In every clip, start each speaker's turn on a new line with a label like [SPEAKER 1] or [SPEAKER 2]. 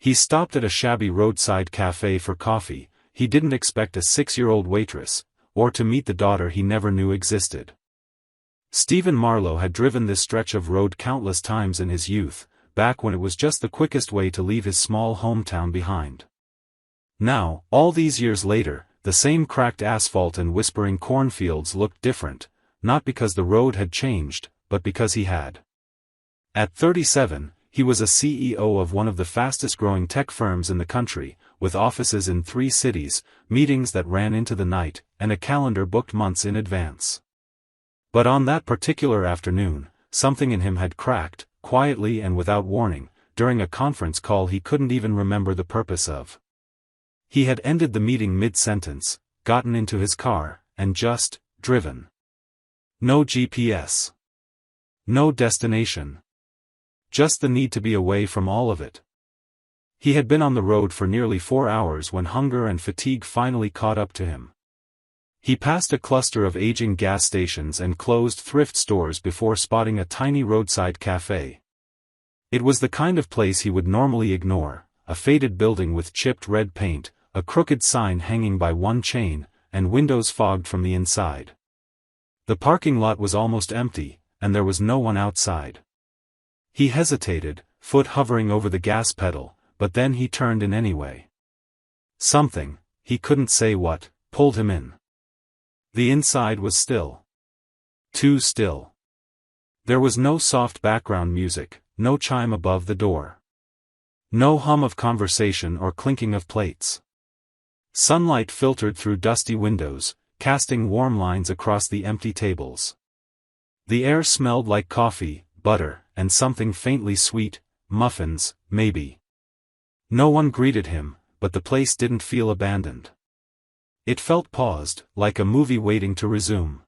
[SPEAKER 1] He stopped at a shabby roadside cafe for coffee. He didn't expect a 6-year-old waitress, or to meet the daughter he never knew existed. Stephen Marlowe had driven this stretch of road countless times in his youth, back when it was just the quickest way to leave his small hometown behind. Now, all these years later, the same cracked asphalt and whispering cornfields looked different, not because the road had changed, but because he had. At 37, he was a CEO of one of the fastest-growing tech firms in the country, with offices in 3 cities, meetings that ran into the night, and a calendar booked months in advance. But on that particular afternoon, something in him had cracked, quietly and without warning, during a conference call he couldn't even remember the purpose of. He had ended the meeting mid-sentence, gotten into his car, and just driven. No GPS. No destination. Just the need to be away from all of it. He had been on the road for nearly 4 hours when hunger and fatigue finally caught up to him. He passed a cluster of aging gas stations and closed thrift stores before spotting a tiny roadside cafe. It was the kind of place he would normally ignore, a faded building with chipped red paint, a crooked sign hanging by one chain, and windows fogged from the inside. The parking lot was almost empty, and there was no one outside. He hesitated, foot hovering over the gas pedal, but then he turned in anyway. Something, he couldn't say what, pulled him in. The inside was still. Too still. There was no soft background music, no chime above the door. No hum of conversation or clinking of plates. Sunlight filtered through dusty windows, casting warm lines across the empty tables. The air smelled like coffee, butter, and something faintly sweet, muffins, maybe. No one greeted him, but the place didn't feel abandoned. It felt paused, like a movie waiting to resume.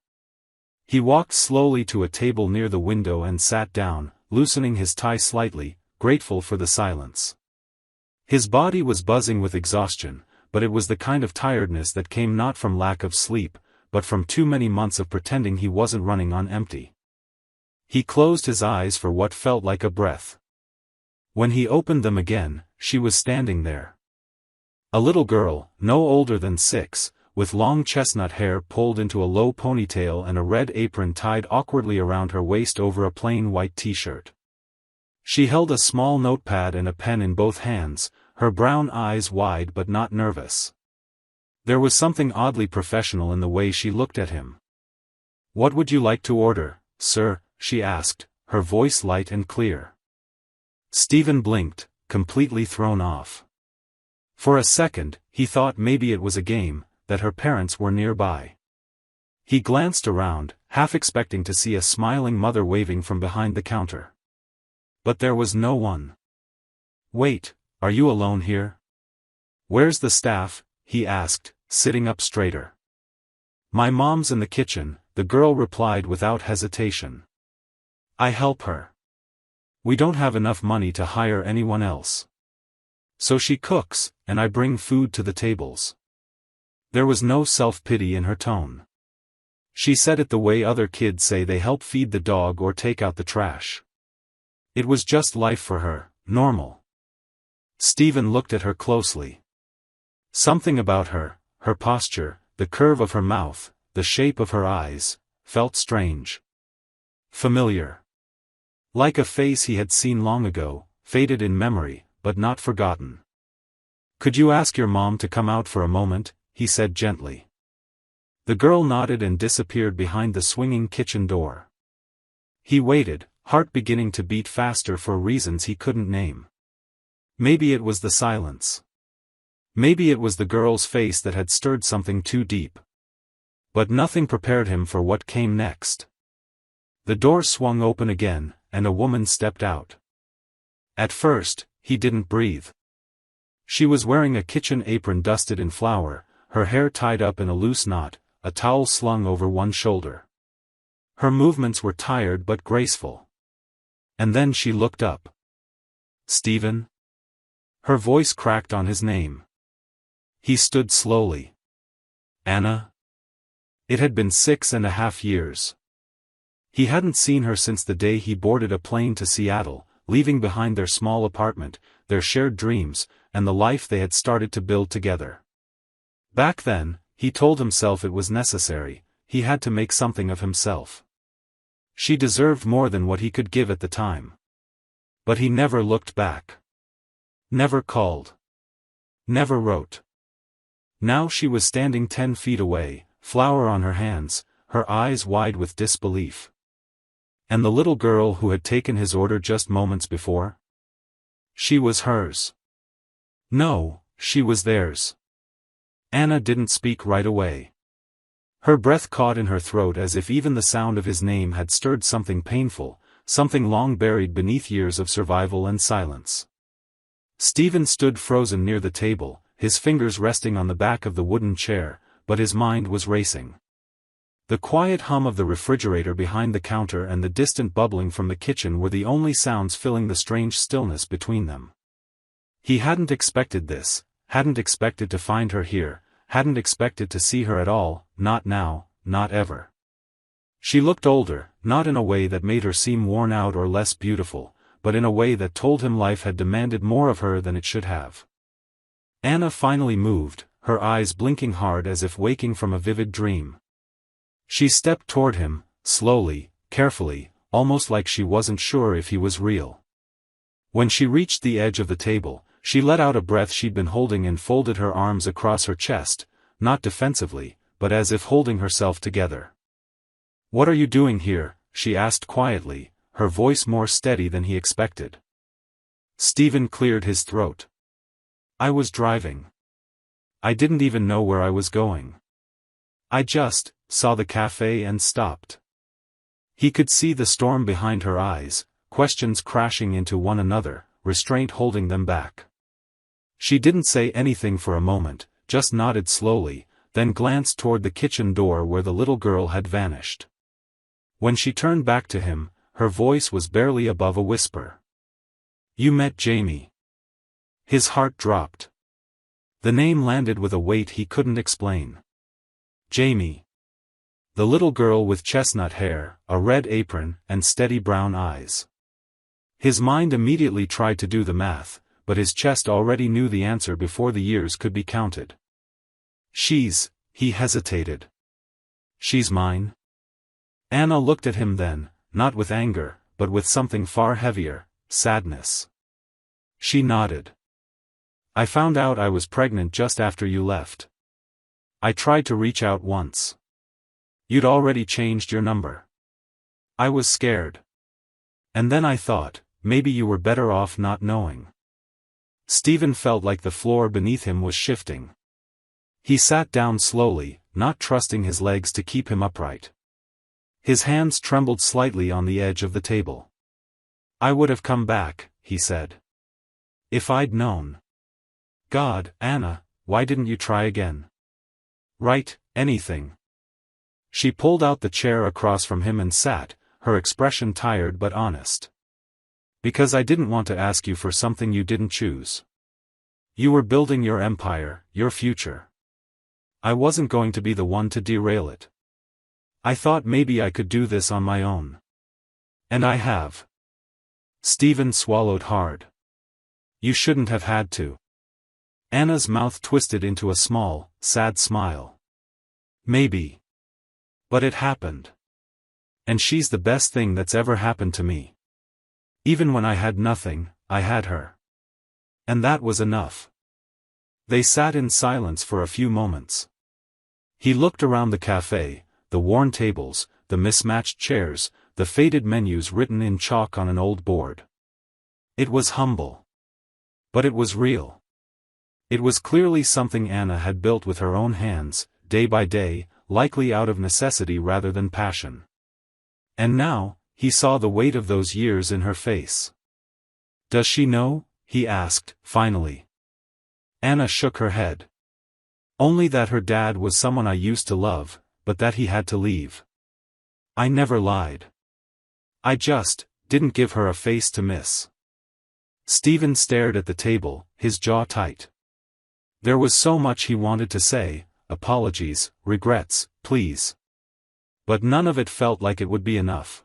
[SPEAKER 1] He walked slowly to a table near the window and sat down, loosening his tie slightly, grateful for the silence. His body was buzzing with exhaustion, but it was the kind of tiredness that came not from lack of sleep, but from too many months of pretending he wasn't running on empty. He closed his eyes for what felt like a breath. When he opened them again, she was standing there. A little girl, no older than 6, with long chestnut hair pulled into a low ponytail and a red apron tied awkwardly around her waist over a plain white t-shirt. She held a small notepad and a pen in both hands, her brown eyes wide but not nervous. There was something oddly professional in the way she looked at him. "What would you like to order, sir?" she asked, her voice light and clear. Stephen blinked, completely thrown off. For a second, he thought maybe it was a game, that her parents were nearby. He glanced around, half expecting to see a smiling mother waving from behind the counter. But there was no one. "Wait, are you alone here?" "Where's the staff?" he asked, sitting up straighter. "My mom's in the kitchen," the girl replied without hesitation. "I help her. We don't have enough money to hire anyone else. So she cooks, and I bring food to the tables." There was no self-pity in her tone. She said it the way other kids say they help feed the dog or take out the trash. It was just life for her, normal. Stephen looked at her closely. Something about her, her posture, the curve of her mouth, the shape of her eyes, felt strange. Familiar. Like a face he had seen long ago, faded in memory, but not forgotten. "Could you ask your mom to come out for a moment?" he said gently. The girl nodded and disappeared behind the swinging kitchen door. He waited, heart beginning to beat faster for reasons he couldn't name. Maybe it was the silence. Maybe it was the girl's face that had stirred something too deep. But nothing prepared him for what came next. The door swung open again, and a woman stepped out. At first, he didn't breathe. She was wearing a kitchen apron dusted in flour, her hair tied up in a loose knot, a towel slung over one shoulder. Her movements were tired but graceful. And then she looked up. "Stephen?" Her voice cracked on his name. He stood slowly. "Anna?" It had been 6.5 years. He hadn't seen her since the day he boarded a plane to Seattle, leaving behind their small apartment, their shared dreams, and the life they had started to build together. Back then, he told himself it was necessary, he had to make something of himself. She deserved more than what he could give at the time. But he never looked back. Never called. Never wrote. Now she was standing 10 feet away, flower on her hands, her eyes wide with disbelief. And the little girl who had taken his order just moments before? She was hers. No, she was theirs. Anna didn't speak right away. Her breath caught in her throat as if even the sound of his name had stirred something painful, something long buried beneath years of survival and silence. Stephen stood frozen near the table, his fingers resting on the back of the wooden chair, but his mind was racing. The quiet hum of the refrigerator behind the counter and the distant bubbling from the kitchen were the only sounds filling the strange stillness between them. He hadn't expected this, hadn't expected to find her here, hadn't expected to see her at all, not now, not ever. She looked older, not in a way that made her seem worn out or less beautiful, but in a way that told him life had demanded more of her than it should have. Anna finally moved, her eyes blinking hard as if waking from a vivid dream. She stepped toward him, slowly, carefully, almost like she wasn't sure if he was real. When she reached the edge of the table, she let out a breath she'd been holding and folded her arms across her chest, not defensively, but as if holding herself together. "What are you doing here?" she asked quietly, her voice more steady than he expected. Stephen cleared his throat. "I was driving. I didn't even know where I was going. I just saw the cafe and stopped." He could see the storm behind her eyes, questions crashing into one another, restraint holding them back. She didn't say anything for a moment, just nodded slowly, then glanced toward the kitchen door where the little girl had vanished. When she turned back to him, her voice was barely above a whisper. "You met Jamie." His heart dropped. The name landed with a weight he couldn't explain. Jamie. The little girl with chestnut hair, a red apron, and steady brown eyes. His mind immediately tried to do the math, but his chest already knew the answer before the years could be counted. He hesitated. "She's mine?" Anna looked at him then, not with anger, but with something far heavier, sadness. She nodded. "I found out I was pregnant just after you left. I tried to reach out once. You'd already changed your number. I was scared. And then I thought, maybe you were better off not knowing." Stephen felt like the floor beneath him was shifting. He sat down slowly, not trusting his legs to keep him upright. His hands trembled slightly on the edge of the table. "I would have come back," he said. "If I'd known." "God, Anna, why didn't you try again?" "Right, anything." She pulled out the chair across from him and sat, her expression tired but honest. "Because I didn't want to ask you for something you didn't choose. You were building your empire, your future. I wasn't going to be the one to derail it. I thought maybe I could do this on my own. And I have." Stephen swallowed hard. "You shouldn't have had to." Anna's mouth twisted into a small, sad smile. "Maybe. But it happened. And she's the best thing that's ever happened to me. Even when I had nothing, I had her. And that was enough." They sat in silence for a few moments. He looked around the cafe, the worn tables, the mismatched chairs, the faded menus written in chalk on an old board. It was humble. But it was real. It was clearly something Anna had built with her own hands, day by day, likely out of necessity rather than passion. And now, he saw the weight of those years in her face. "Does she know?" he asked, finally. Anna shook her head. "Only that her dad was someone I used to love, but that he had to leave. I never lied. I just didn't give her a face to miss." Stephen stared at the table, his jaw tight. There was so much he wanted to say, apologies, regrets, pleas. But none of it felt like it would be enough.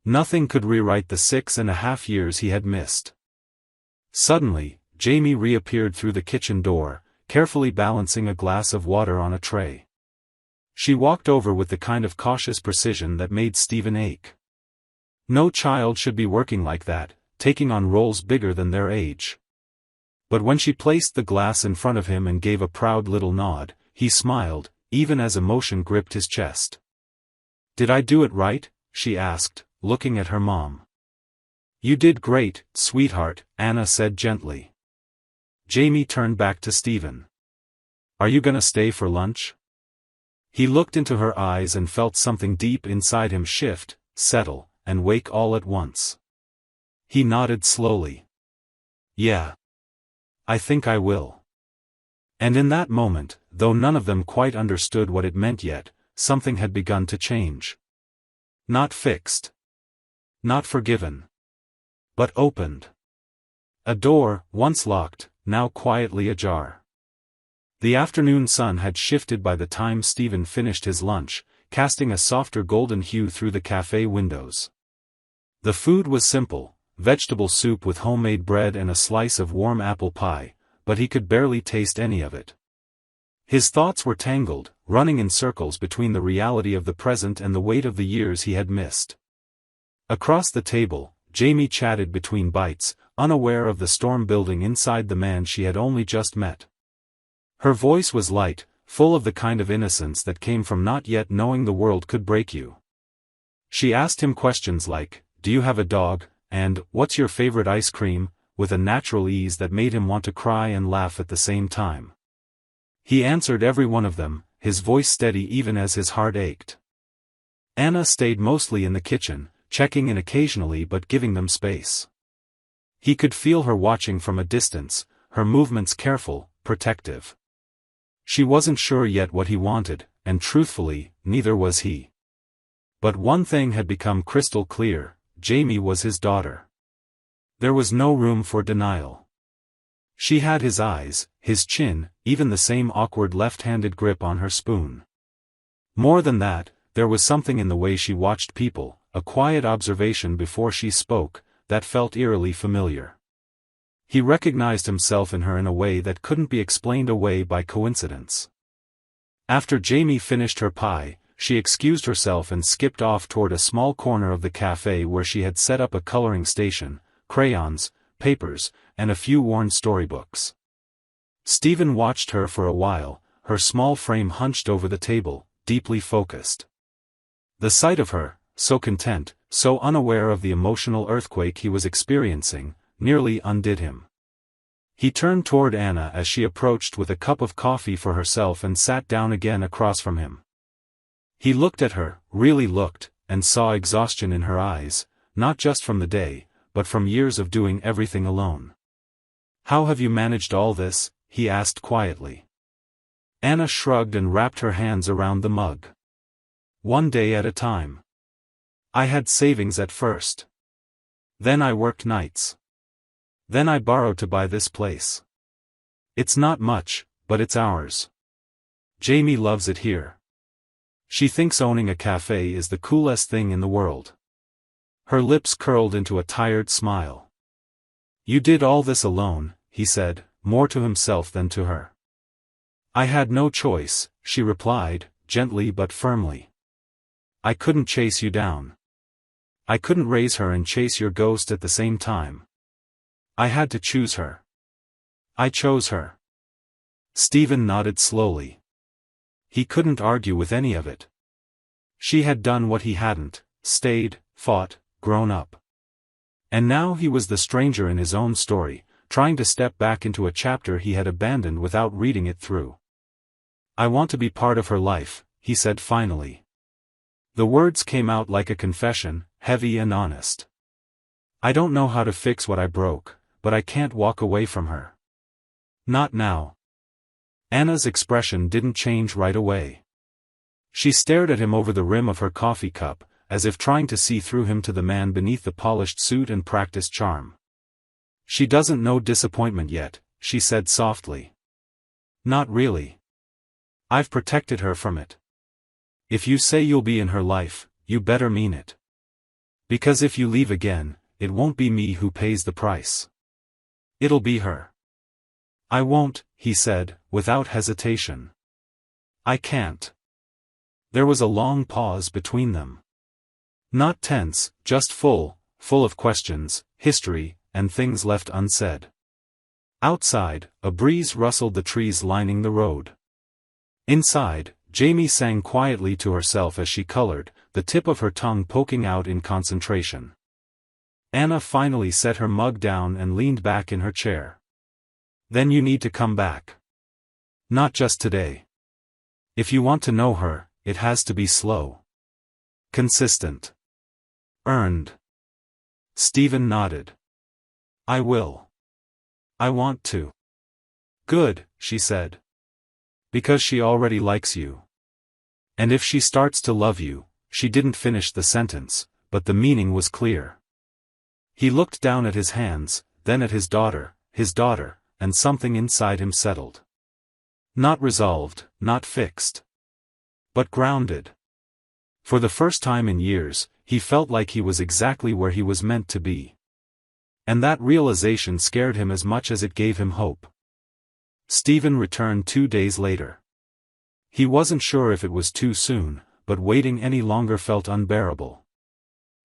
[SPEAKER 1] Nothing could rewrite the 6.5 years he had missed. Suddenly, Jamie reappeared through the kitchen door, carefully balancing a glass of water on a tray. She walked over with the kind of cautious precision that made Stephen ache. No child should be working like that, taking on roles bigger than their age. But when she placed the glass in front of him and gave a proud little nod, he smiled, even as emotion gripped his chest. "Did I do it right?" she asked, looking at her mom. "You did great, sweetheart," Anna said gently. Jamie turned back to Stephen. "Are you gonna stay for lunch?" He looked into her eyes and felt something deep inside him shift, settle, and wake all at once. He nodded slowly. "Yeah. I think I will." And in that moment, though none of them quite understood what it meant yet, something had begun to change. Not fixed. Not forgiven. But opened. A door, once locked, now quietly ajar. The afternoon sun had shifted by the time Stephen finished his lunch, casting a softer golden hue through the cafe windows. The food was simple, vegetable soup with homemade bread and a slice of warm apple pie, but he could barely taste any of it. His thoughts were tangled, running in circles between the reality of the present and the weight of the years he had missed. Across the table, Jamie chatted between bites, unaware of the storm building inside the man she had only just met. Her voice was light, full of the kind of innocence that came from not yet knowing the world could break you. She asked him questions like, "Do you have a dog?" and "What's your favorite ice cream?" with a natural ease that made him want to cry and laugh at the same time. He answered every one of them, his voice steady even as his heart ached. Anna stayed mostly in the kitchen, checking in occasionally but giving them space. He could feel her watching from a distance, her movements careful, protective. She wasn't sure yet what he wanted, and truthfully, neither was he. But one thing had become crystal clear: Jamie was his daughter. There was no room for denial. She had his eyes, his chin, even the same awkward left-handed grip on her spoon. More than that, there was something in the way she watched people, a quiet observation before she spoke, that felt eerily familiar. He recognized himself in her in a way that couldn't be explained away by coincidence. After Jamie finished her pie, she excused herself and skipped off toward a small corner of the cafe where she had set up a coloring station, crayons, papers, and a few worn storybooks. Stephen watched her for a while, her small frame hunched over the table, deeply focused. The sight of her, so content, so unaware of the emotional earthquake he was experiencing, nearly undid him. He turned toward Anna as she approached with a cup of coffee for herself and sat down again across from him. He looked at her, really looked, and saw exhaustion in her eyes, not just from the day, but from years of doing everything alone. "How have you managed all this?" he asked quietly. Anna shrugged and wrapped her hands around the mug. "One day at a time. I had savings at first. Then I worked nights. Then I borrowed to buy this place. It's not much, but it's ours. Jamie loves it here. She thinks owning a cafe is the coolest thing in the world." Her lips curled into a tired smile. "You did all this alone," he said, more to himself than to her. "I had no choice," she replied, gently but firmly. "I couldn't chase you down. I couldn't raise her and chase your ghost at the same time. I had to choose her. I chose her." Stephen nodded slowly. He couldn't argue with any of it. She had done what he hadn't, stayed, fought, grown up. And now he was the stranger in his own story, trying to step back into a chapter he had abandoned without reading it through. "I want to be part of her life," he said finally. The words came out like a confession, heavy and honest. "I don't know how to fix what I broke, but I can't walk away from her. Not now." Anna's expression didn't change right away. She stared at him over the rim of her coffee cup, as if trying to see through him to the man beneath the polished suit and practiced charm. "She doesn't know disappointment yet," she said softly. "Not really. I've protected her from it. If you say you'll be in her life, you better mean it. Because if you leave again, it won't be me who pays the price. It'll be her. I won't, he said, without hesitation. I can't. There was a long pause between them. Not tense, just full of questions, history, and things left unsaid. Outside, a breeze rustled the trees lining the road. Inside, Jamie sang quietly to herself as she colored, the tip of her tongue poking out in concentration. Anna finally set her mug down and leaned back in her chair. Then you need to come back. Not just today. If you want to know her, it has to be slow. Consistent. Earned. Stephen nodded. I will. I want to. Good, she said. Because she already likes you. And if she starts to love you, she didn't finish the sentence, but the meaning was clear. He looked down at his hands, then at his daughter, and something inside him settled. Not resolved, not fixed. But grounded. For the first time in years, he felt like he was exactly where he was meant to be. And that realization scared him as much as it gave him hope. Stephen returned 2 days later. He wasn't sure if it was too soon, but waiting any longer felt unbearable.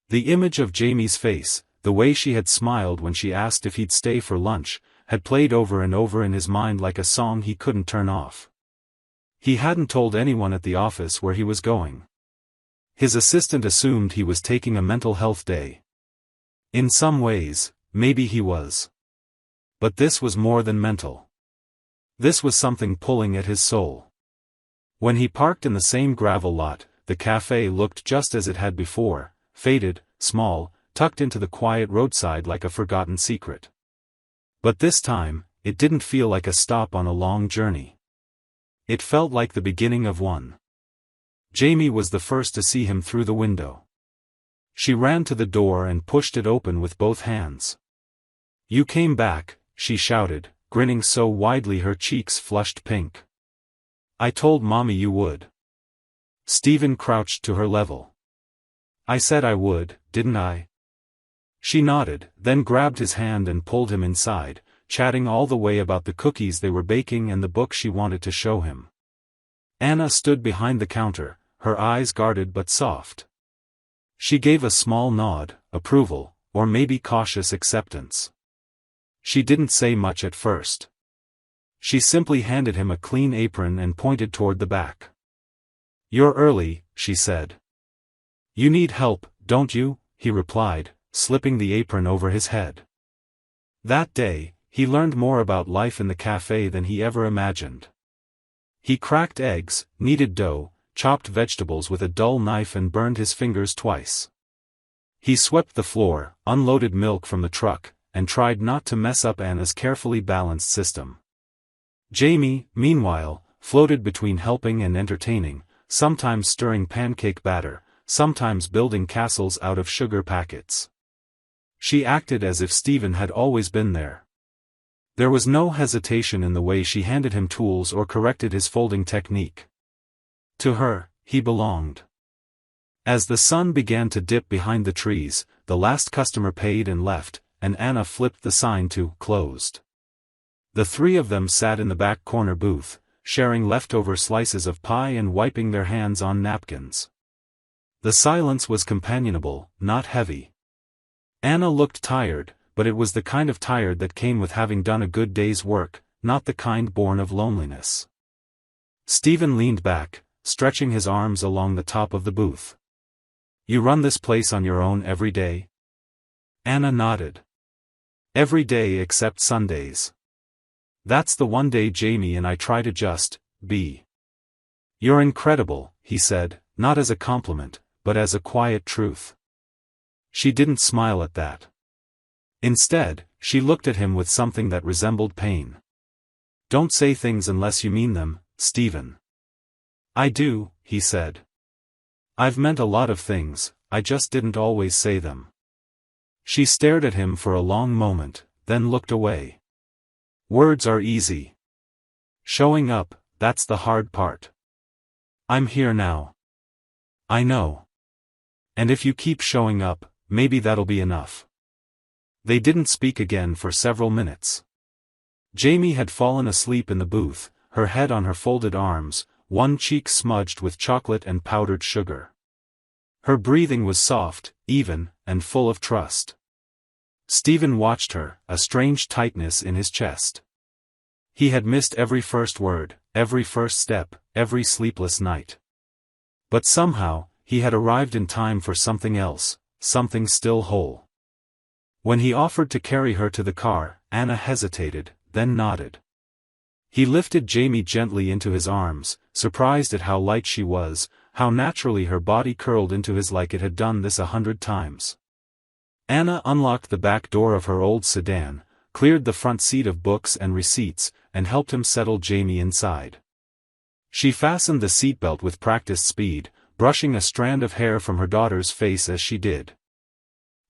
[SPEAKER 1] The image of Jamie's face, the way she had smiled when she asked if he'd stay for lunch, had played over and over in his mind like a song he couldn't turn off. He hadn't told anyone at the office where he was going. His assistant assumed he was taking a mental health day. In some ways, maybe he was. But this was more than mental. This was something pulling at his soul. When he parked in the same gravel lot, the cafe looked just as it had before, faded, small, tucked into the quiet roadside like a forgotten secret. But this time, it didn't feel like a stop on a long journey. It felt like the beginning of one. Jamie was the first to see him through the window. She ran to the door and pushed it open with both hands. You came back, she shouted, grinning so widely her cheeks flushed pink. I told Mommy you would. Stephen crouched to her level. I said I would, didn't I? She nodded, then grabbed his hand and pulled him inside, chatting all the way about the cookies they were baking and the book she wanted to show him. Anna stood behind the counter, her eyes guarded but soft. She gave a small nod, approval, or maybe cautious acceptance. She didn't say much at first. She simply handed him a clean apron and pointed toward the back. You're early, she said. You need help, don't you? He replied, slipping the apron over his head. That day, he learned more about life in the cafe than he ever imagined. He cracked eggs, kneaded dough, chopped vegetables with a dull knife and burned his fingers twice. He swept the floor, unloaded milk from the truck, and tried not to mess up Anna's carefully balanced system. Jamie, meanwhile, floated between helping and entertaining, sometimes stirring pancake batter, sometimes building castles out of sugar packets. She acted as if Stephen had always been there. There was no hesitation in the way she handed him tools or corrected his folding technique. To her, he belonged. As the sun began to dip behind the trees, the last customer paid and left, and Anna flipped the sign to closed. The three of them sat in the back corner booth, sharing leftover slices of pie and wiping their hands on napkins. The silence was companionable, not heavy. Anna looked tired, but it was the kind of tired that came with having done a good day's work, not the kind born of loneliness. Stephen leaned back, stretching his arms along the top of the booth. You run this place on your own every day? Anna nodded. Every day except Sundays. That's the one day Jamie and I try to just be. You're incredible, he said, not as a compliment, but as a quiet truth. She didn't smile at that. Instead, she looked at him with something that resembled pain. Don't say things unless you mean them, Stephen. I do, he said. I've meant a lot of things, I just didn't always say them. She stared at him for a long moment, then looked away. Words are easy. Showing up, that's the hard part. I'm here now. I know. And if you keep showing up, maybe that'll be enough." They didn't speak again for several minutes. Jamie had fallen asleep in the booth, her head on her folded arms, one cheek smudged with chocolate and powdered sugar. Her breathing was soft, even, and full of trust. Stephen watched her, a strange tightness in his chest. He had missed every first word, every first step, every sleepless night. But somehow, he had arrived in time for something else, something still whole. When he offered to carry her to the car, Anna hesitated, then nodded. He lifted Jamie gently into his arms, surprised at how light she was, how naturally her body curled into his like it had done this 100 times. Anna unlocked the back door of her old sedan, cleared the front seat of books and receipts, and helped him settle Jamie inside. She fastened the seatbelt with practiced speed, brushing a strand of hair from her daughter's face as she did.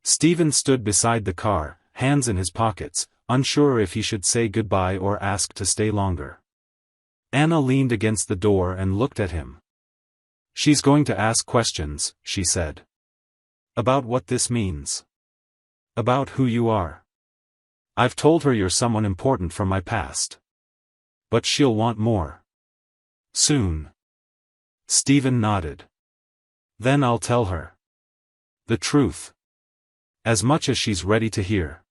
[SPEAKER 1] Stephen stood beside the car, hands in his pockets, unsure if he should say goodbye or ask to stay longer. Anna leaned against the door and looked at him. "She's going to ask questions," she said. "About what this means. About who you are. I've told her you're someone important from my past. But she'll want more. Soon." Stephen nodded. "Then I'll tell her. The truth. As much as she's ready to hear."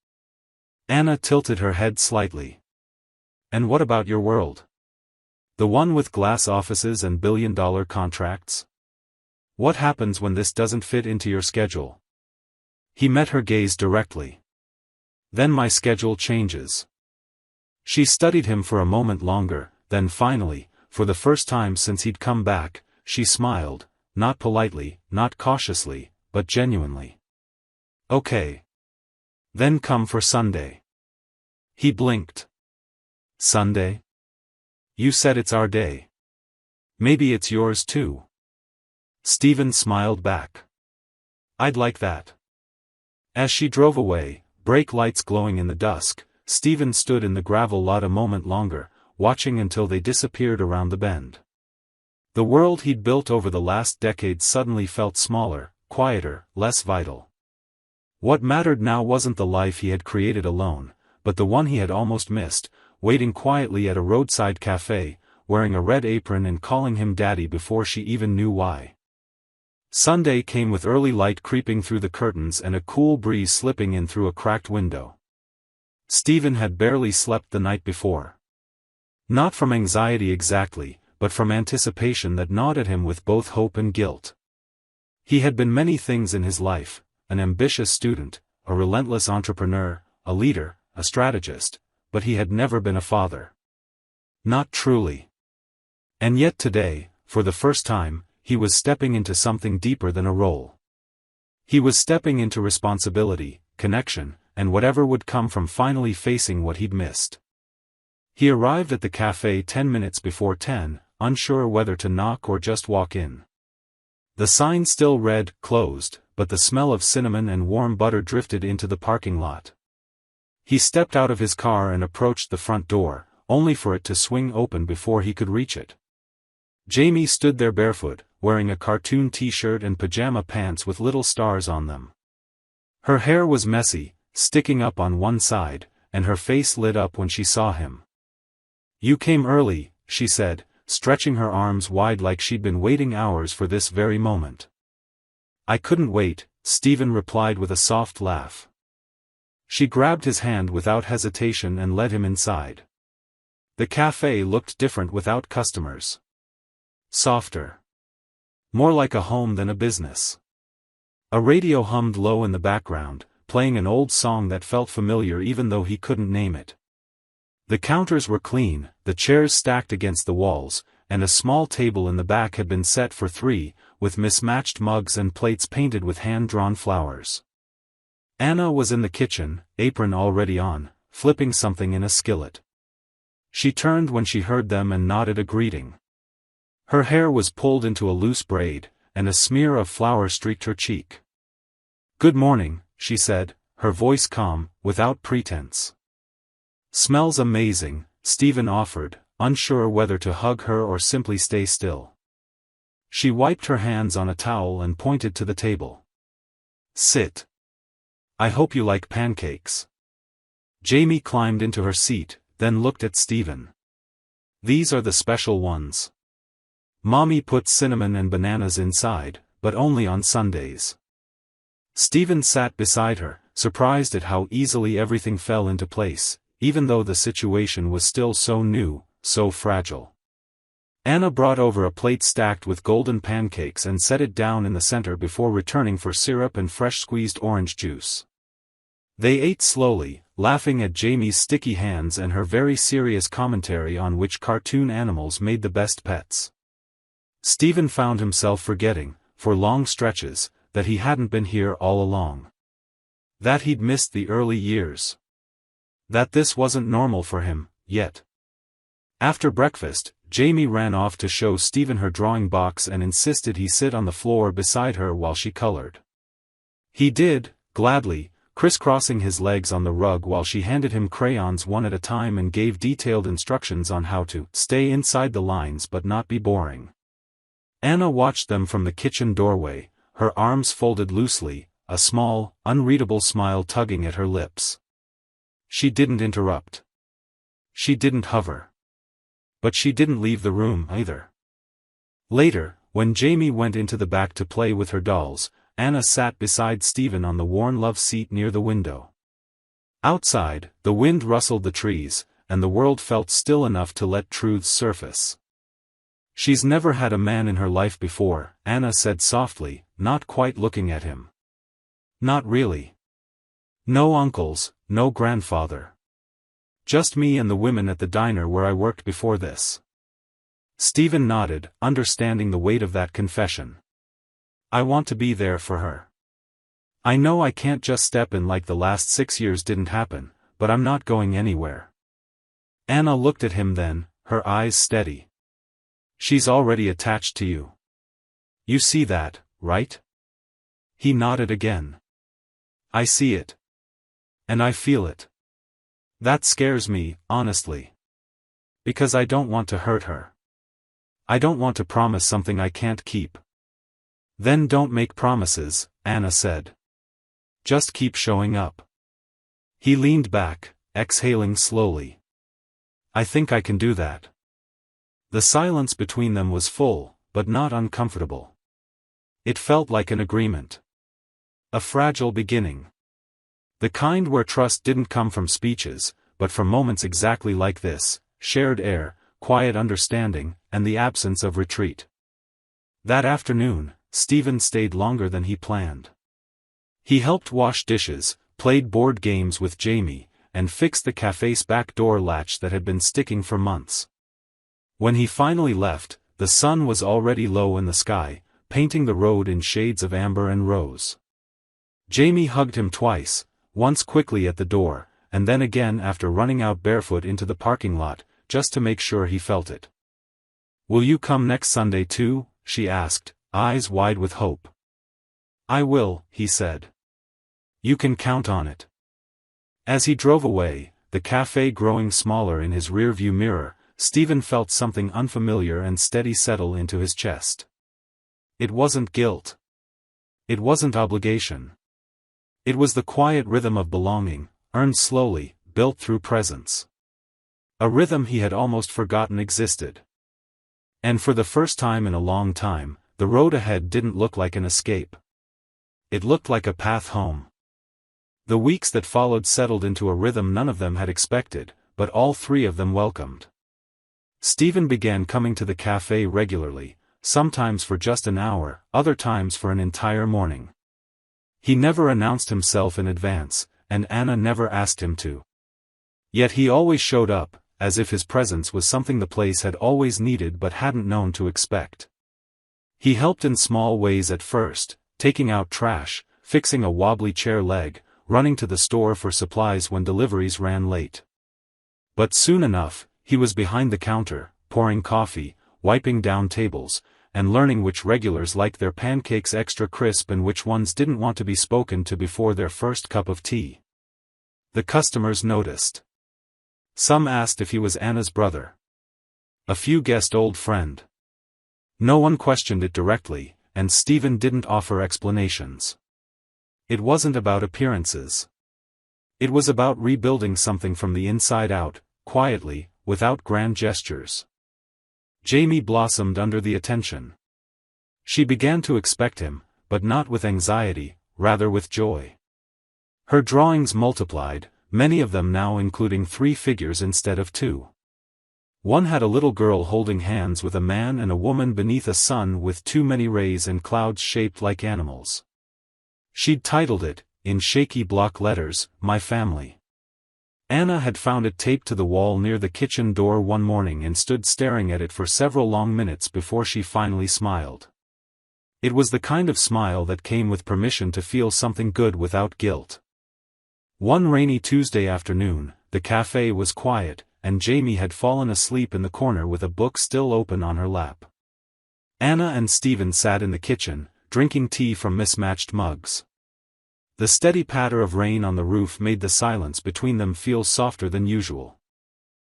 [SPEAKER 1] Anna tilted her head slightly. "And what about your world? The one with glass offices and billion-dollar contracts? What happens when this doesn't fit into your schedule?" He met her gaze directly. "Then my schedule changes." She studied him for a moment longer, then finally, for the first time since he'd come back, she smiled, not politely, not cautiously, but genuinely. "Okay. Then come for Sunday." He blinked. "Sunday? You said it's our day. Maybe it's yours too." Stephen smiled back. "I'd like that." As she drove away, brake lights glowing in the dusk, Stephen stood in the gravel lot a moment longer, watching until they disappeared around the bend. The world he'd built over the last decade suddenly felt smaller, quieter, less vital. What mattered now wasn't the life he had created alone, but the one he had almost missed, waiting quietly at a roadside café, wearing a red apron and calling him daddy before she even knew why. Sunday came with early light creeping through the curtains and a cool breeze slipping in through a cracked window. Stephen had barely slept the night before. Not from anxiety exactly, but from anticipation that gnawed at him with both hope and guilt. He had been many things in his life: an ambitious student, a relentless entrepreneur, a leader, a strategist, but he had never been a father. Not truly. And yet today, for the first time, he was stepping into something deeper than a role. He was stepping into responsibility, connection, and whatever would come from finally facing what he'd missed. He arrived at the cafe 10 minutes before 10, unsure whether to knock or just walk in. The sign still read, "Closed," but the smell of cinnamon and warm butter drifted into the parking lot. He stepped out of his car and approached the front door, only for it to swing open before he could reach it. Jamie stood there barefoot, wearing a cartoon t-shirt and pajama pants with little stars on them. Her hair was messy, sticking up on one side, and her face lit up when she saw him. "You came early," she said, stretching her arms wide like she'd been waiting hours for this very moment. "I couldn't wait," Stephen replied with a soft laugh. She grabbed his hand without hesitation and led him inside. The cafe looked different without customers. Softer. More like a home than a business. A radio hummed low in the background, playing an old song that felt familiar even though he couldn't name it. The counters were clean, the chairs stacked against the walls, and a small table in the back had been set for 3, with mismatched mugs and plates painted with hand-drawn flowers. Anna was in the kitchen, apron already on, flipping something in a skillet. She turned when she heard them and nodded a greeting. Her hair was pulled into a loose braid, and a smear of flour streaked her cheek. "Good morning," she said, her voice calm, without pretense. "Smells amazing," Stephen offered, unsure whether to hug her or simply stay still. She wiped her hands on a towel and pointed to the table. "Sit." I hope you like pancakes. Jamie climbed into her seat, then looked at Stephen. These are the special ones. Mommy puts cinnamon and bananas inside, but only on Sundays. Stephen sat beside her, surprised at how easily everything fell into place, even though the situation was still so new, so fragile. Anna brought over a plate stacked with golden pancakes and set it down in the center before returning for syrup and fresh squeezed orange juice. They ate slowly, laughing at Jamie's sticky hands and her very serious commentary on which cartoon animals made the best pets. Stephen found himself forgetting, for long stretches, that he hadn't been here all along. That he'd missed the early years. That this wasn't normal for him, yet. After breakfast, Jamie ran off to show Stephen her drawing box and insisted he sit on the floor beside her while she colored. He did, gladly, crisscrossing his legs on the rug while she handed him crayons one at a time and gave detailed instructions on how to stay inside the lines but not be boring. Anna watched them from the kitchen doorway, her arms folded loosely, a small, unreadable smile tugging at her lips. She didn't interrupt. She didn't hover. But she didn't leave the room either. Later, when Jamie went into the back to play with her dolls, Anna sat beside Stephen on the worn love seat near the window. Outside, the wind rustled the trees, and the world felt still enough to let truths surface. She's never had a man in her life before, Anna said softly, not quite looking at him. Not really. No uncles, no grandfather. Just me and the women at the diner where I worked before this. Stephen nodded, understanding the weight of that confession. I want to be there for her. I know I can't just step in like the last 6 years didn't happen, but I'm not going anywhere. Anna looked at him then, her eyes steady. She's already attached to you. You see that, right? He nodded again. I see it. And I feel it. That scares me, honestly. Because I don't want to hurt her. I don't want to promise something I can't keep. Then don't make promises, Anna said. Just keep showing up. He leaned back, exhaling slowly. I think I can do that. The silence between them was full, but not uncomfortable. It felt like an agreement. A fragile beginning. The kind where trust didn't come from speeches, but from moments exactly like this, shared air, quiet understanding, and the absence of retreat. That afternoon, Stephen stayed longer than he planned. He helped wash dishes, played board games with Jamie, and fixed the cafe's back door latch that had been sticking for months. When he finally left, the sun was already low in the sky, painting the road in shades of amber and rose. Jamie hugged him twice, once quickly at the door, and then again after running out barefoot into the parking lot, just to make sure he felt it. Will you come next Sunday too? She asked, eyes wide with hope. I will, he said. You can count on it. As he drove away, the cafe growing smaller in his rearview mirror, Stephen felt something unfamiliar and steady settle into his chest. It wasn't guilt. It wasn't obligation. It was the quiet rhythm of belonging, earned slowly, built through presence. A rhythm he had almost forgotten existed. And for the first time in a long time, the road ahead didn't look like an escape. It looked like a path home. The weeks that followed settled into a rhythm none of them had expected, but all three of them welcomed. Stephen began coming to the cafe regularly, sometimes for just an hour, other times for an entire morning. He never announced himself in advance, and Anna never asked him to. Yet he always showed up, as if his presence was something the place had always needed but hadn't known to expect. He helped in small ways at first, taking out trash, fixing a wobbly chair leg, running to the store for supplies when deliveries ran late. But soon enough, he was behind the counter, pouring coffee, wiping down tables, and learning which regulars liked their pancakes extra crisp and which ones didn't want to be spoken to before their first cup of tea. The customers noticed. Some asked if he was Anna's brother. A few guessed old friend. No one questioned it directly, and Stephen didn't offer explanations. It wasn't about appearances. It was about rebuilding something from the inside out, quietly, without grand gestures. Jamie blossomed under the attention. She began to expect him, but not with anxiety, rather with joy. Her drawings multiplied, many of them now including 3 figures instead of 2. One had a little girl holding hands with a man and a woman beneath a sun with too many rays and clouds shaped like animals. She'd titled it, in shaky block letters, My Family. Anna had found it taped to the wall near the kitchen door one morning and stood staring at it for several long minutes before she finally smiled. It was the kind of smile that came with permission to feel something good without guilt. One rainy Tuesday afternoon, the cafe was quiet, and Jamie had fallen asleep in the corner with a book still open on her lap. Anna and Stephen sat in the kitchen, drinking tea from mismatched mugs. The steady patter of rain on the roof made the silence between them feel softer than usual.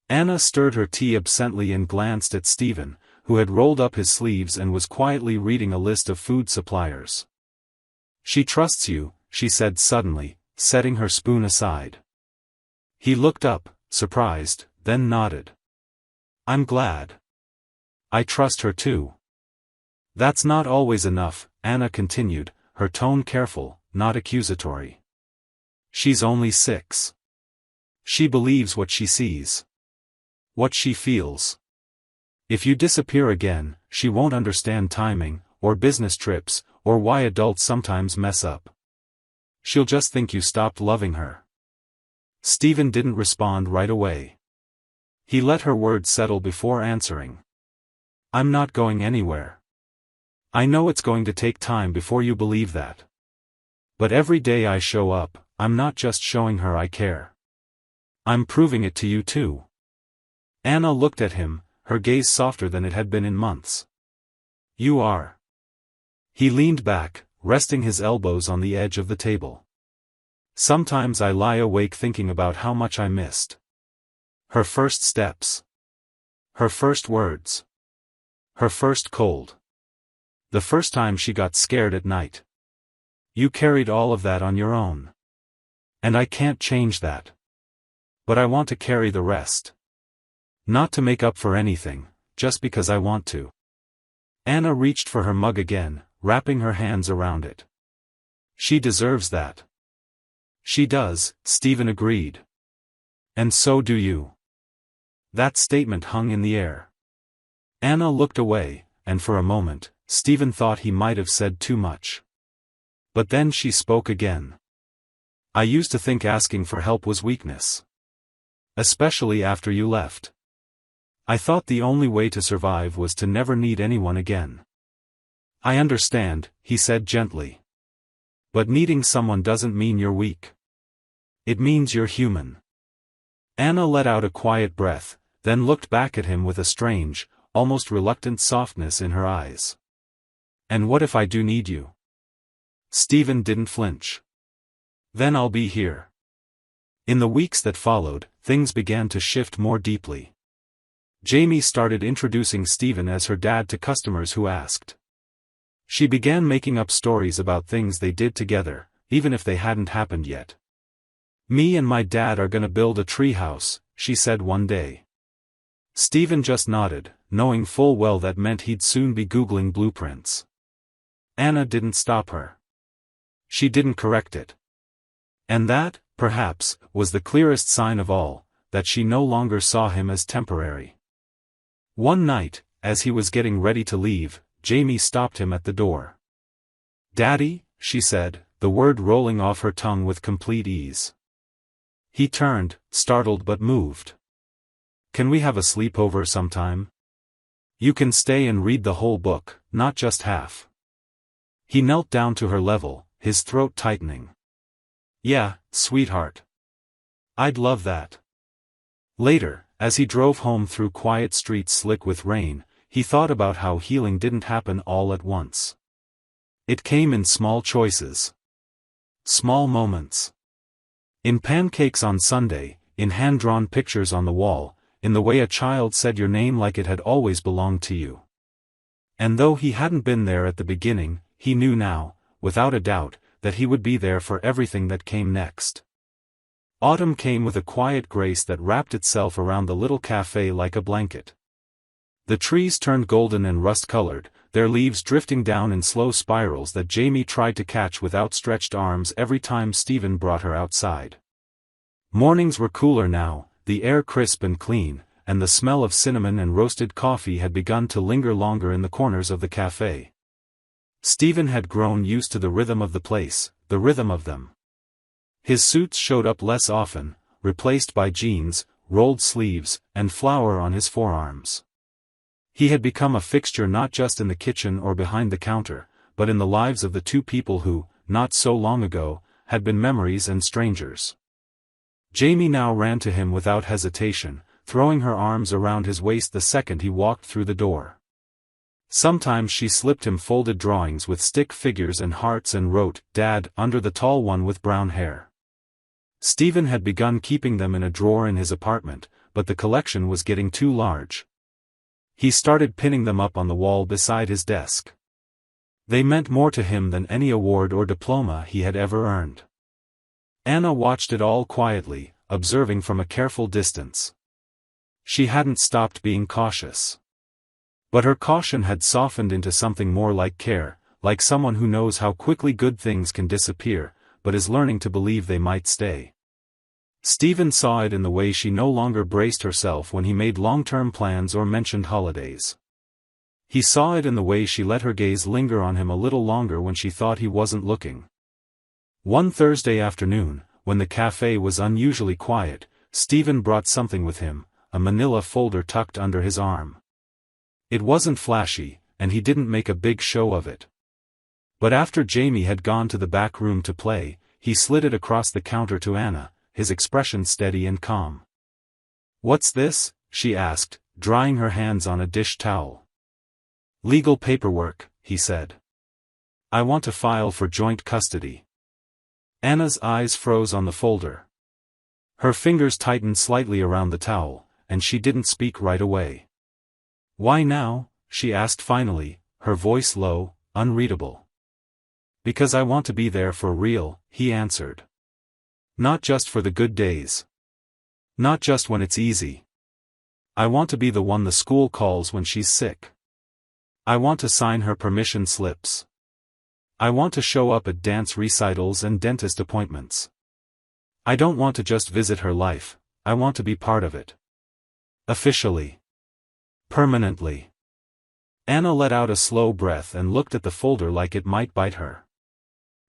[SPEAKER 1] Anna stirred her tea absently and glanced at Stephen, who had rolled up his sleeves and was quietly reading a list of food suppliers. "She trusts you," she said suddenly, setting her spoon aside. He looked up, surprised, then nodded. "I'm glad. I trust her too." "That's not always enough," Anna continued, her tone careful, not accusatory. "She's only 6. She believes what she sees. What she feels. If you disappear again, she won't understand timing, or business trips, or why adults sometimes mess up. She'll just think you stopped loving her." Stephen didn't respond right away. He let her words settle before answering. "I'm not going anywhere. I know it's going to take time before you believe that. But every day I show up, I'm not just showing her I care. I'm proving it to you too." Anna looked at him, her gaze softer than it had been in months. "You are." He leaned back, resting his elbows on the edge of the table. "Sometimes I lie awake thinking about how much I missed. Her first steps. Her first words. Her first cold. The first time she got scared at night. You carried all of that on your own. And I can't change that. But I want to carry the rest. Not to make up for anything, just because I want to." Anna reached for her mug again, wrapping her hands around it. "She deserves that." "She does," Stephen agreed. "And so do you." That statement hung in the air. Anna looked away, and for a moment, Stephen thought he might have said too much. But then she spoke again. "I used to think asking for help was weakness. Especially after you left. I thought the only way to survive was to never need anyone again." "I understand," he said gently. "But needing someone doesn't mean you're weak. It means you're human." Anna let out a quiet breath, then looked back at him with a strange, almost reluctant softness in her eyes. "And what if I do need you?" Stephen didn't flinch. "Then I'll be here." In the weeks that followed, things began to shift more deeply. Jamie started introducing Stephen as her dad to customers who asked. She began making up stories about things they did together, even if they hadn't happened yet. "Me and my dad are gonna build a treehouse," she said one day. Stephen just nodded, knowing full well that meant he'd soon be Googling blueprints. Anna didn't stop her. She didn't correct it. And that, perhaps, was the clearest sign of all, that she no longer saw him as temporary. One night, as he was getting ready to leave, Jamie stopped him at the door. "Daddy," she said, the word rolling off her tongue with complete ease. He turned, startled but moved. "Can we have a sleepover sometime? You can stay and read the whole book, not just half." He knelt down to her level, his throat tightening. "Yeah, sweetheart. I'd love that." Later, as he drove home through quiet streets slick with rain, he thought about how healing didn't happen all at once. It came in small choices. Small moments. In pancakes on Sunday, in hand-drawn pictures on the wall, in the way a child said your name like it had always belonged to you. And though he hadn't been there at the beginning, he knew now, without a doubt, that he would be there for everything that came next. Autumn came with a quiet grace that wrapped itself around the little cafe like a blanket. The trees turned golden and rust-colored, their leaves drifting down in slow spirals that Jamie tried to catch with outstretched arms every time Stephen brought her outside. Mornings were cooler now, the air crisp and clean, and the smell of cinnamon and roasted coffee had begun to linger longer in the corners of the cafe. Stephen had grown used to the rhythm of the place, the rhythm of them. His suits showed up less often, replaced by jeans, rolled sleeves, and flour on his forearms. He had become a fixture not just in the kitchen or behind the counter, but in the lives of the two people who, not so long ago, had been memories and strangers. Jamie now ran to him without hesitation, throwing her arms around his waist the second he walked through the door. Sometimes she slipped him folded drawings with stick figures and hearts and wrote, "Dad," under the tall one with brown hair. Stephen had begun keeping them in a drawer in his apartment, but the collection was getting too large. He started pinning them up on the wall beside his desk. They meant more to him than any award or diploma he had ever earned. Anna watched it all quietly, observing from a careful distance. She hadn't stopped being cautious. But her caution had softened into something more like care, like someone who knows how quickly good things can disappear, but is learning to believe they might stay. Stephen saw it in the way she no longer braced herself when he made long-term plans or mentioned holidays. He saw it in the way she let her gaze linger on him a little longer when she thought he wasn't looking. One Thursday afternoon, when the cafe was unusually quiet, Stephen brought something with him, a manila folder tucked under his arm. It wasn't flashy, and he didn't make a big show of it. But after Jamie had gone to the back room to play, he slid it across the counter to Anna, his expression steady and calm. "What's this?" she asked, drying her hands on a dish towel. "Legal paperwork," he said. "I want to file for joint custody." Anna's eyes froze on the folder. Her fingers tightened slightly around the towel, and she didn't speak right away. "Why now?" she asked finally, her voice low, unreadable. "Because I want to be there for real," he answered. "Not just for the good days. Not just when it's easy. I want to be the one the school calls when she's sick. I want to sign her permission slips. I want to show up at dance recitals and dentist appointments. I don't want to just visit her life, I want to be part of it. Officially. Permanently." Anna let out a slow breath and looked at the folder like it might bite her.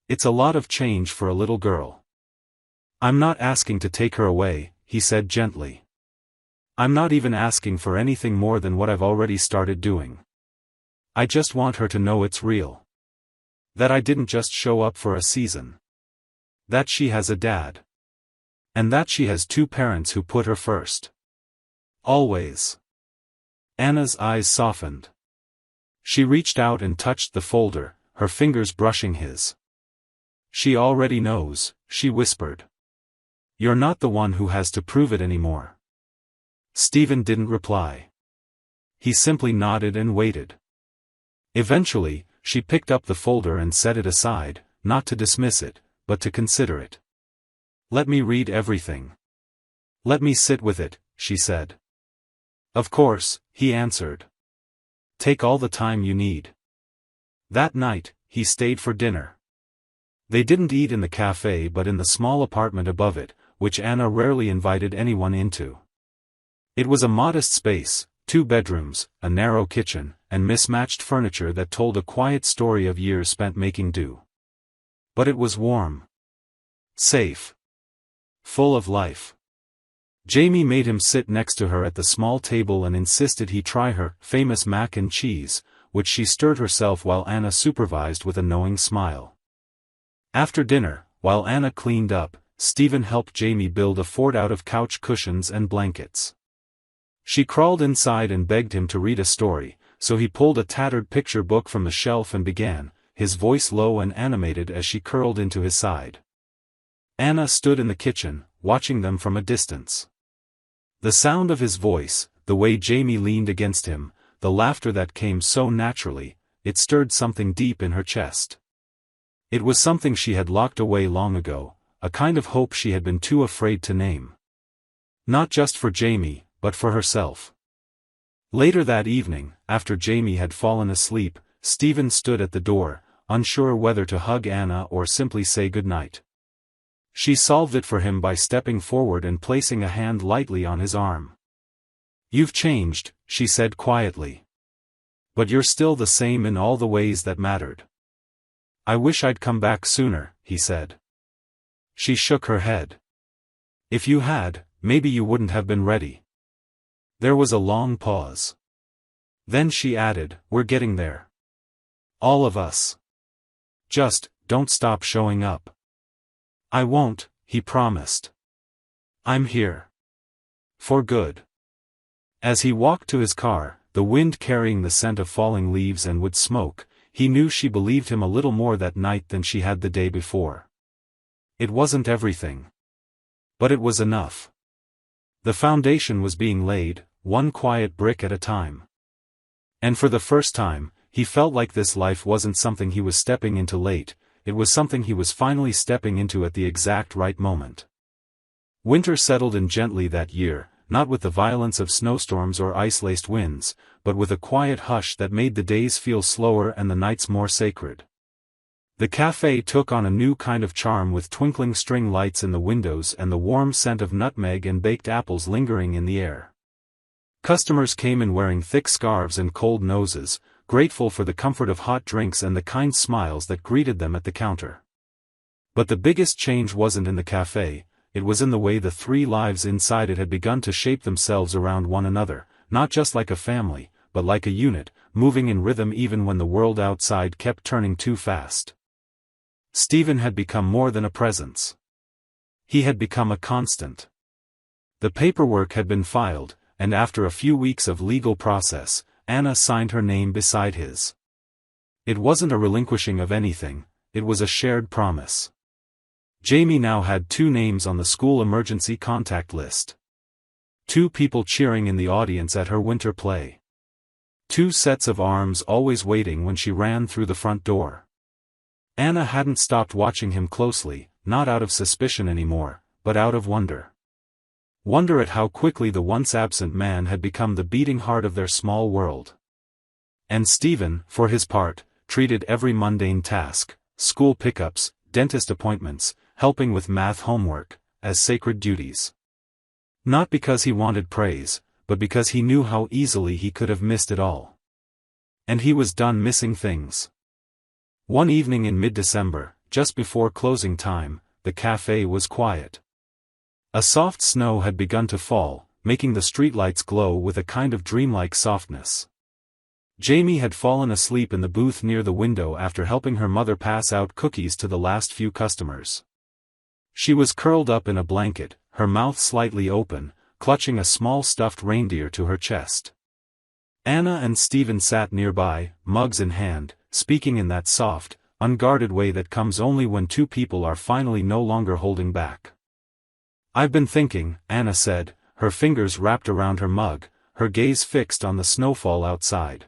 [SPEAKER 1] "It's a lot of change for a little girl." "I'm not asking to take her away," he said gently. "I'm not even asking for anything more than what I've already started doing. I just want her to know it's real. That I didn't just show up for a season. That she has a dad. And that she has two parents who put her first. Always." Anna's eyes softened. She reached out and touched the folder, her fingers brushing his. "She already knows," she whispered. "You're not the one who has to prove it anymore." Stephen didn't reply. He simply nodded and waited. Eventually, she picked up the folder and set it aside, not to dismiss it, but to consider it. "Let me read everything. Let me sit with it," she said. "Of course," he answered. "Take all the time you need." That night, he stayed for dinner. They didn't eat in the cafe but in the small apartment above it, which Anna rarely invited anyone into. It was a modest space, 2 bedrooms, a narrow kitchen, and mismatched furniture that told a quiet story of years spent making do. But it was warm. Safe. Full of life. Jamie made him sit next to her at the small table and insisted he try her famous mac and cheese, which she stirred herself while Anna supervised with a knowing smile. After dinner, while Anna cleaned up, Stephen helped Jamie build a fort out of couch cushions and blankets. She crawled inside and begged him to read a story, so he pulled a tattered picture book from the shelf and began, his voice low and animated as she curled into his side. Anna stood in the kitchen, watching them from a distance. The sound of his voice, the way Jamie leaned against him, the laughter that came so naturally, it stirred something deep in her chest. It was something she had locked away long ago, a kind of hope she had been too afraid to name. Not just for Jamie, but for herself. Later that evening, after Jamie had fallen asleep, Stephen stood at the door, unsure whether to hug Anna or simply say goodnight. She solved it for him by stepping forward and placing a hand lightly on his arm. "You've changed," she said quietly. "But you're still the same in all the ways that mattered." "I wish I'd come back sooner," he said. She shook her head. "If you had, maybe you wouldn't have been ready." There was a long pause. Then she added, "We're getting there. All of us. Just, don't stop showing up." "I won't," he promised. "I'm here. For good." As he walked to his car, the wind carrying the scent of falling leaves and wood smoke, he knew she believed him a little more that night than she had the day before. It wasn't everything. But it was enough. The foundation was being laid, one quiet brick at a time. And for the first time, he felt like this life wasn't something he was stepping into late, it was something he was finally stepping into at the exact right moment. Winter settled in gently that year, not with the violence of snowstorms or ice-laced winds, but with a quiet hush that made the days feel slower and the nights more sacred. The café took on a new kind of charm with twinkling string lights in the windows and the warm scent of nutmeg and baked apples lingering in the air. Customers came in wearing thick scarves and cold noses, grateful for the comfort of hot drinks and the kind smiles that greeted them at the counter. But the biggest change wasn't in the café, it was in the way the three lives inside it had begun to shape themselves around one another, not just like a family, but like a unit, moving in rhythm even when the world outside kept turning too fast. Stephen had become more than a presence. He had become a constant. The paperwork had been filed, and after a few weeks of legal process, Anna signed her name beside his. It wasn't a relinquishing of anything, it was a shared promise. Jamie now had 2 names on the school emergency contact list. 2 people cheering in the audience at her winter play. 2 sets of arms always waiting when she ran through the front door. Anna hadn't stopped watching him closely, not out of suspicion anymore, but out of wonder. Wonder at how quickly the once absent man had become the beating heart of their small world. And Stephen, for his part, treated every mundane task, school pickups, dentist appointments, helping with math homework, as sacred duties. Not because he wanted praise, but because he knew how easily he could have missed it all. And he was done missing things. One evening in mid-December, just before closing time, the café was quiet. A soft snow had begun to fall, making the streetlights glow with a kind of dreamlike softness. Jamie had fallen asleep in the booth near the window after helping her mother pass out cookies to the last few customers. She was curled up in a blanket, her mouth slightly open, clutching a small stuffed reindeer to her chest. Anna and Stephen sat nearby, mugs in hand, speaking in that soft, unguarded way that comes only when 2 people are finally no longer holding back. "I've been thinking," Anna said, her fingers wrapped around her mug, her gaze fixed on the snowfall outside.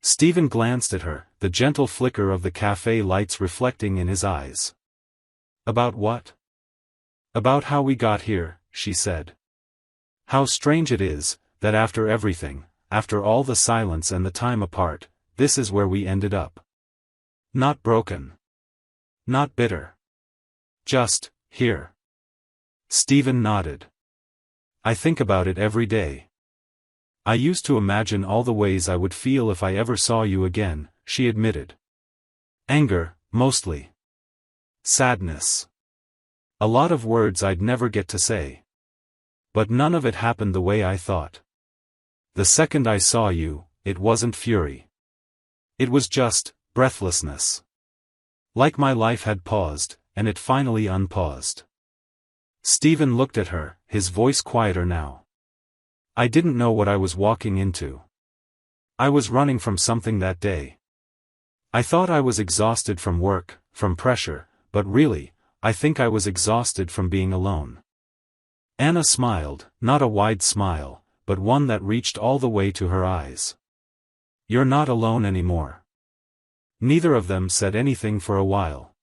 [SPEAKER 1] Stephen glanced at her, the gentle flicker of the café lights reflecting in his eyes. "About what?" "About how we got here," she said. "How strange it is, that after everything, after all the silence and the time apart, this is where we ended up. Not broken. Not bitter. Just, here." Stephen nodded. "I think about it every day. I used to imagine all the ways I would feel if I ever saw you again," she admitted. "Anger, mostly. Sadness. A lot of words I'd never get to say. But none of it happened the way I thought. The second I saw you, it wasn't fury. It was just breathlessness. Like my life had paused, and it finally unpaused." Stephen looked at her, his voice quieter now. "I didn't know what I was walking into. I was running from something that day. I thought I was exhausted from work, from pressure, but really, I think I was exhausted from being alone." Anna smiled, not a wide smile, but one that reached all the way to her eyes. "You're not alone anymore. Neither of them said anything for a while.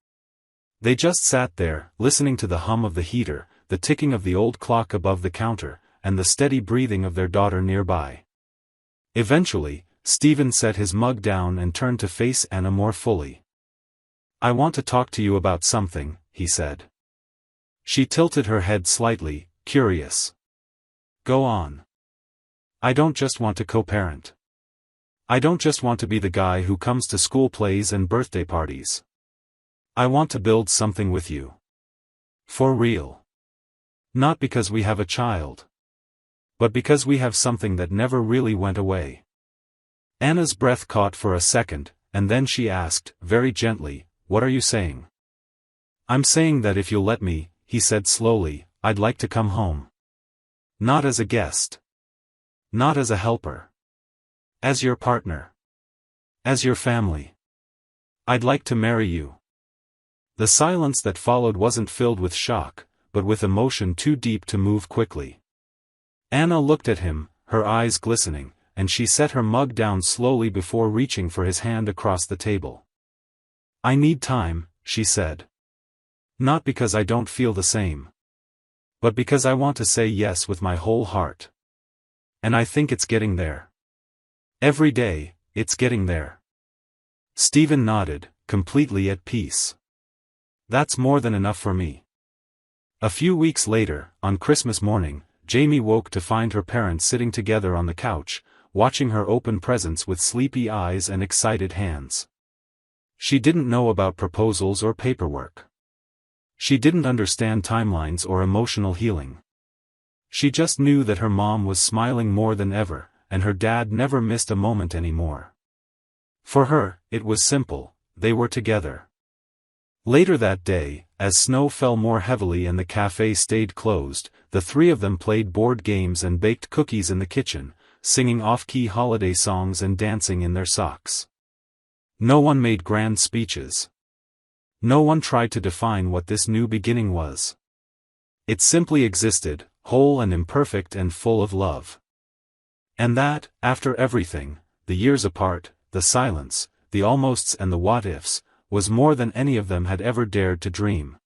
[SPEAKER 1] They just sat there, listening to the hum of the heater, the ticking of the old clock above the counter, and the steady breathing of their daughter nearby. Eventually, Stephen set his mug down and turned to face Anna more fully. "I want to talk to you about something," he said. She tilted her head slightly, curious. "Go on." "I don't just want to co-parent. I don't just want to be the guy who comes to school plays and birthday parties. I want to build something with you. For real. Not because we have a child. But because we have something that never really went away." Anna's breath caught for a second, and then she asked, very gently, "What are you saying?" "I'm saying that if you'll let me," he said slowly, "I'd like to come home. Not as a guest. Not as a helper. As your partner. As your family. I'd like to marry you." The silence that followed wasn't filled with shock, but with emotion too deep to move quickly. Anna looked at him, her eyes glistening, and she set her mug down slowly before reaching for his hand across the table. "I need time," she said. "Not because I don't feel the same. But because I want to say yes with my whole heart. And I think it's getting there. Every day, it's getting there." Stephen nodded, completely at peace. "That's more than enough for me." A few weeks later, on Christmas morning, Jamie woke to find her parents sitting together on the couch, watching her open presents with sleepy eyes and excited hands. She didn't know about proposals or paperwork. She didn't understand timelines or emotional healing. She just knew that her mom was smiling more than ever, and her dad never missed a moment anymore. For her, it was simple: they were together. Later that day, as snow fell more heavily and the cafe stayed closed, the three of them played board games and baked cookies in the kitchen, singing off-key holiday songs and dancing in their socks. No one made grand speeches. No one tried to define what this new beginning was. It simply existed, whole and imperfect and full of love. And that, after everything, the years apart, the silence, the almosts and the what-ifs, was more than any of them had ever dared to dream.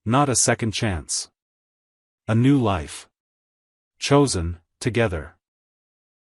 [SPEAKER 1] Not a second chance. A new life. Chosen, together.